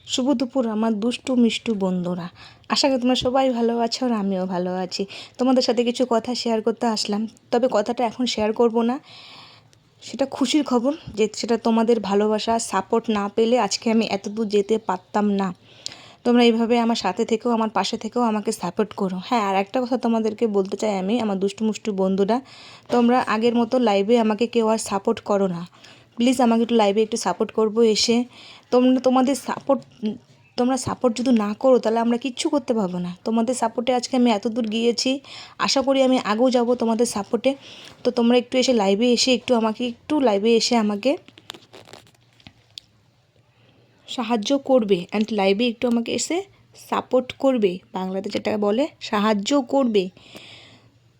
শুভ দুপুর আমার দুষ্টু মিষ্টু বন্ধুরা। আশা করি তোমরা সবাই ভালো আছো আর আমিও ভালো আছি। তোমাদের সাথে কিছু কথা শেয়ার করতে আসলাম, তবে কথাটা এখন শেয়ার করব না। সেটা খুশির খবর যে সেটা তোমাদের ভালোবাসা সাপোর্ট না পেলে আজকে আমি এত দূর যেতে পারতাম না। তোমরা এইভাবে আমার সাথে থেকেও আমার পাশে থেকেও আমাকে সাপোর্ট করো। হ্যাঁ, আর একটা কথা তোমাদেরকে বলতে চাই আমি, আমার দুষ্টু মুষ্টু বন্ধুরা, তোমরা আগের মতো লাইভে আমাকে কেউ আর সাপোর্ট করো না। প্লিজ আমাকে একটু লাইভে একটু সাপোর্ট করবো এসে। তোমরা সাপোর্ট যদি না করো তাহলে আমরা কিচ্ছু করতে পারবো না। তোমাদের সাপোর্টে আজকে আমি এত দূর গিয়েছি, আশা করি আমি আগেও যাব তোমাদের সাপোর্টে। তো তোমরা একটু এসে লাইভে এসে একটু লাইভে এসে আমাকে সাহায্য করবে অ্যান্ড লাইভে একটু আমাকে এসে সাপোর্ট করবে, বাংলাতে যেটা বলে সাহায্য করবে।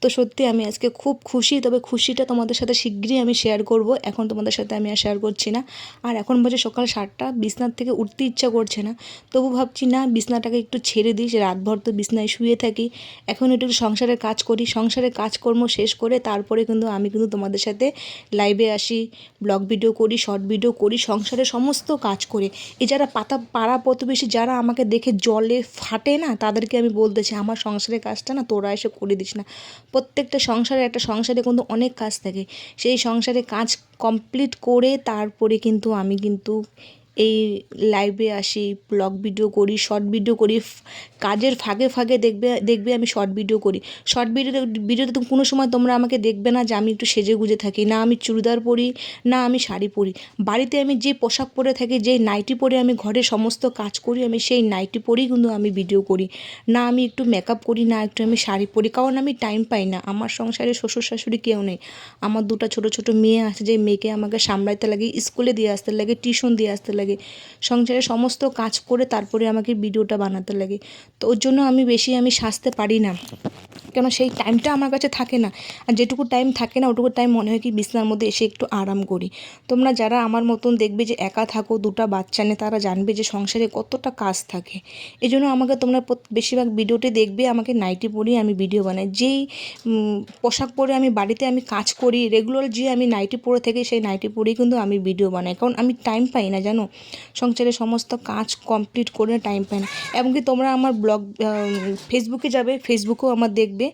তো সত্যি আমি আজকে খুব খুশি, তবে খুশিটা তোমাদের সাথে শিগগিরই আমি শেয়ার করব। এখন তোমাদের সাথে আমি আর শেয়ার করছি না। আর এখন বাজে সকাল 7টা, বিছনার থেকে উঠতে ইচ্ছা করছে না। তবু ভাবছি না, বিছনাটাকে একটু ছেড়ে দিই, যে রাতভর তো বিছনায় শুয়ে থাকি। এখন একটু সংসারের কাজ করি, সংসারের কাজকর্ম শেষ করে তারপরে আমি তোমাদের সাথে লাইভে আসি, ব্লগ ভিডিও করি, শর্ট ভিডিও করি, সংসারের সমস্ত কাজ করে। এই যারা পাড়া প্রতিবেশী যারা আমাকে দেখে জলে ফাটে না, তাদেরকে আমি বলতে চাই, আমার সংসারের কাজটা না তোরা এসে করে দিস না। প্রত্যেকটা একটা সংসারে কিন্তু অনেক কাজ থাকে, সেই সংসারে কাজ কমপ্লিট করে তারপরে আমি এই লাইভে আসি, ব্লগ ভিডিও করি, শর্ট ভিডিও করি। কাজের ফাঁকে ফাঁকে দেখবে আমি শর্ট ভিডিও করি। শর্ট ভিডিওতে তো কোনো সময় তোমরা আমাকে দেখবে না যে আমি একটু সেজে গুজে থাকি, না আমি চুড়িদার পরি, না আমি শাড়ি পরি। বাড়িতে আমি যে পোশাক পরে থাকি, যে নাইটি পরে আমি ঘরে সমস্ত কাজ করি, আমি সেই নাইটি পরেই আমি ভিডিও করি। না আমি একটু মেকআপ করি, না একটু আমি শাড়ি পরি, কারণ আমি টাইম পাই না। আমার সংসারে শ্বশুর শাশুড়ি কেউ নেই। আমার দুটো ছোট ছোট মেয়ে আছে, যে মেয়েকে আমাকে সামলাইতে লাগে, স্কুলে দিয়ে আসতে লাগে, টিউশন দিয়ে আসতে লাগে, সংসারে সমস্ত কাজ করে তারপরে আমাকে ভিডিওটা বানাতে লাগে। তো ওর জন্য আমি বেশি সাজতে পারি না, কেন সেই টাইমটা আমার কাছে থাকে না। আর যেটুকু টাইম থাকে না, ওটুকু টাইম মনে হয় কি বিছানার মধ্যে এসে একটু আরাম করি। তোমরা যারা আমার মতন দেখবে যে একা থাকো, দুটো বাচ্চা নেই, তারা জানবে যে সংসারে কতটা কাজ থাকে। এই জন্য আমাকে তোমরা বেশিরভাগ ভিডিওতে দেখবে আমাকে নাইটি পরেই আমি ভিডিও বানাই। যেই পোশাক পরে আমি বাড়িতে কাজ করি, রেগুলার যে আমি নাইটি পরে থাকি, সেই নাইটি পরেই আমি ভিডিও বানাই, কারণ আমি টাইম পাই না, জানো, সংসারের সমস্ত কাজ কমপ্লিট করে টাইম পাই না। এমনকি তোমরা আমার ফেসবুকে যাবে, ফেসবুকেও আমার দেখবে,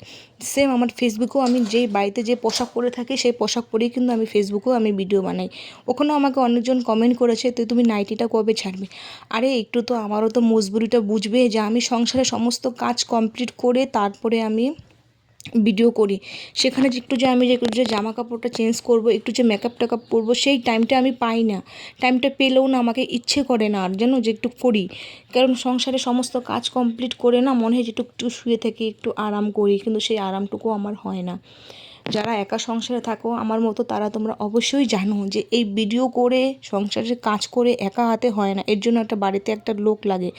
সেম আমার ফেসবুকেও আমি যেই বাড়িতে যে পোশাক পরে থাকি, সেই পোশাক পরেই আমি ফেসবুকেও ভিডিও বানাই। ওখানেও আমাকে অনেকজন কমেন্ট করেছে, তো তুমি নাইটিটা কবে ছাড়বে। আরে একটু তো আমারও তো মজবুরিটা বুঝবে, যে আমি সংসারে সমস্ত কাজ কমপ্লিট করে তারপরে আমি ভিডিও করি। সেখানে যে একটু যে জামা কাপড়টা চেঞ্জ করব, একটু যে মেকআপ টেকআপ করবো, সেই টাইমটা আমি পাই না। টাইমটা পেলেও না আমাকে ইচ্ছে করে না আর, যেন যে একটু করি। কারণ সংসারে সমস্ত কাজ কমপ্লিট করে না মনে হয় যে একটু শুয়ে থাকি, একটু আরাম করি, কিন্তু সেই আরামটুকু আমার হয় না। যারা একা সংসারে থাকো আমার মতো, তারা তোমরা অবশ্যই জানো যে এই ভিডিও করে সংসারের কাজ করে একা হাতে হয় না, এর জন্য একটা বাড়িতে একটা লোক লাগে।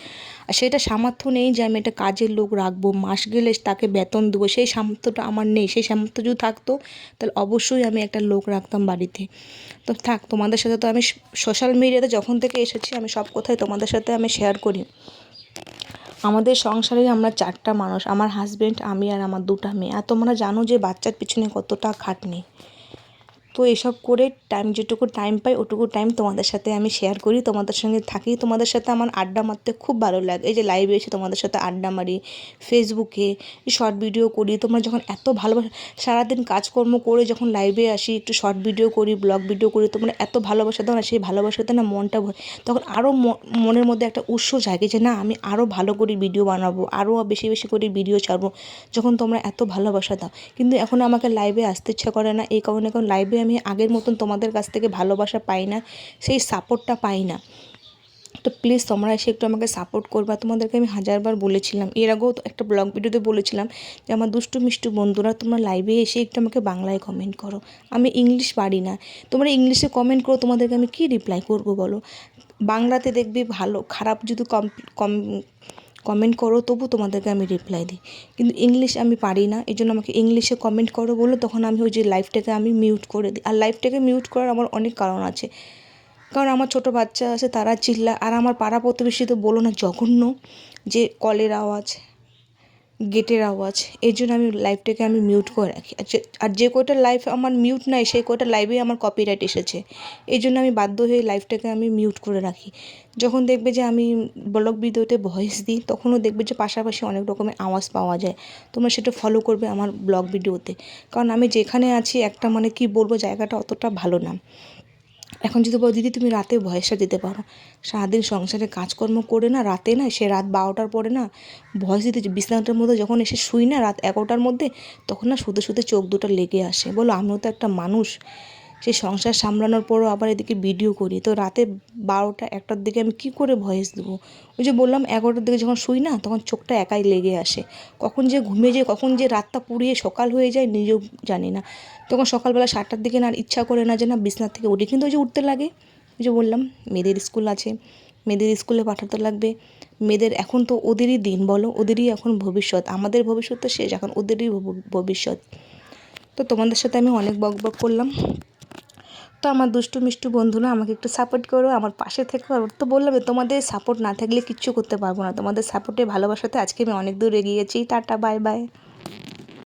আর সেটা সামর্থ্য নেই যে আমি একটা কাজের লোক রাখবো, মাস গেলে তাকে বেতন দেবো, সেই সামর্থ্যটা আমার নেই। সেই সামর্থ্য যদি থাকতো তাহলে অবশ্যই আমি একটা লোক রাখতাম বাড়িতে। তো থাক, তোমাদের সাথে তো আমি সোশ্যাল মিডিয়াতে যখন থেকে এসেছি, আমি সব কথাই তোমাদের সাথে আমি শেয়ার করি। আমাদের সংসারে আমরা 4টা মানুষ, আমার হাজব্যান্ড, আমি আর আমার 2টা মেয়ে। আর তোমরা জানো যে বাচ্চার পিছনে কতটা খাটনি। তো এসব করে যেটুকু টাইম পাই ওটুকু টাইম তোমাদের সাথে আমি শেয়ার করি, তোমাদের সঙ্গে থাকি। তোমাদের সাথে আমার আড্ডা মারতে খুব ভালো লাগে। এই যে লাইভে এসে তোমাদের সাথে আড্ডা মারি, ফেসবুকে শর্ট ভিডিও করি। তোমরা যখন এত ভালোবাসা, সারাদিন কাজকর্ম করে যখন লাইভে আসি, একটু শর্ট ভিডিও করি, ব্লগ ভিডিও করি, তোমরা এত ভালোবাসা দাও না, সেই ভালোবাসাতে না মনটা তখন আরও মনের মধ্যে একটা উৎস জাগে, যে না আমি আরও ভালো করে ভিডিও বানাবো, আরও বেশি বেশি করে ভিডিও ছাড়বো, যখন তোমরা এত ভালোবাসা দাও। কিন্তু এখন আমাকে লাইভে আসতে ইচ্ছা করে না, এই কারণে এখন লাইভে আমি আগের মতন তোমাদের কাছ থেকে ভালোবাসা পাই না, সেই সাপোর্টটা পাই না। তো প্লিজ তোমরা এসে একটু আমাকে সাপোর্ট করবা। তোমাদেরকে আমি হাজারবার বলেছিলাম, এর আগেও তো একটা ব্লগ ভিডিওতে বলেছিলাম, যে আমার দুষ্টু মিষ্টু বন্ধুরা, তোমরা লাইভে এসে একটু আমাকে বাংলায় কমেন্ট করো। আমি ইংলিশ পারি না, তোমরা ইংলিশে কমেন্ট করো, তোমাদেরকে আমি কী রিপ্লাই করবো বলো। বাংলাতে দেখবি ভালো খারাপ যদি কমেন্ট করো, তবু তোমাদেরকে আমি রিপ্লাই দিই। কিন্তু ইংলিশ আমি পারি না, এই জন্য আমাকে ইংলিশে কমেন্ট করো বলো, তখন আমি ওই যে লাইভটাকে আমি মিউট করে দিই। আর লাইভটাকে মিউট করার আমার অনেক কারণ আছে, কারণ আমার ছোটো বাচ্চা আছে, তারা চিল্লা, আর আমার পাড়া প্রতিবেশী তো বলো না, জঘন্য, যে কলের আওয়াজ, গেটের আওয়াজ, এই জন্য আমি লাইভটাকে আমি মিউট করে রাখি। আর যে কয়টা লাইভ আমার মিউট নাই সেই কয়টা লাইভে আমার কপিরাইট এসেছে, এই জন্য আমি বাধ্য হয়ে লাইভটাকে আমি মিউট করে রাখি। যখন দেখবে যে আমি ব্লগ ভিডিওতে ভয়েস দিই তখনও দেখবে যে পাশাপাশি অনেক রকমের আওয়াজ পাওয়া যায়। তোমরা সেটা ফলো করবে আমার ব্লগ ভিডিওতে, কারণ আমি যেখানে আছি একটা মানে কি বলবো, জায়গাটা অতটা ভালো না। এখন যদি বলো দিদি তুমি রাতে ভয়েসটা দিতে পারো, সারাদিন সংসারে কাজকর্ম করে না রাতে না, সে রাত 12টার পরে না ভয়েস দিতে বিছানাটার মধ্যে যখন এসে শুই না রাত 11টার মধ্যে, তখন না শুতে শুতে চোখ দুটো লেগে আসে। বলো আমিও তো একটা মানুষ, সেই সংসার সামলানোর পরও আবার এদিকে ভিডিও করি, তো রাতে 12টা 1টার দিকে আমি কি করে ভয়েস দেবো? ওই যে বললাম 11টার দিকে যখন শুই না তখন চোখটা একাই লেগে আসে, কখন যে ঘুমিয়ে যায় কখন যে রাতটা পুড়িয়ে সকাল হয়ে যায় নিজেও জানি না। তখন সকালবেলা 7টার দিকে না আর ইচ্ছা করে না যে না বিছনার থেকে উঠি, কিন্তু ওই যে উঠতে লাগে। ওই যে বললাম মেয়েদের স্কুল আছে, মেয়েদের স্কুলে পাঠাতে লাগবে, মেয়েদের এখন তো ওদেরই দিন, বলো ওদেরই এখন ভবিষ্যৎ, আমাদের ভবিষ্যৎ তো শেষ, এখন ওদেরই ভবিষ্যৎ। তো তোমাদের সাথে আমি অনেক বকবক করলাম। তো আমার দুষ্টু মিষ্টু বন্ধুরা আমাকে একটু সাপোর্ট করো, আমার পাশে থেকো। আর তো বললাম তোমাদের সাপোর্ট না থাকলে কিচ্ছু করতে পারবো না, তোমাদের সাপোর্টে ভালোবাসাতে আজকে আমি অনেক দূর এগিয়ে গেছি। Tata, bye bye.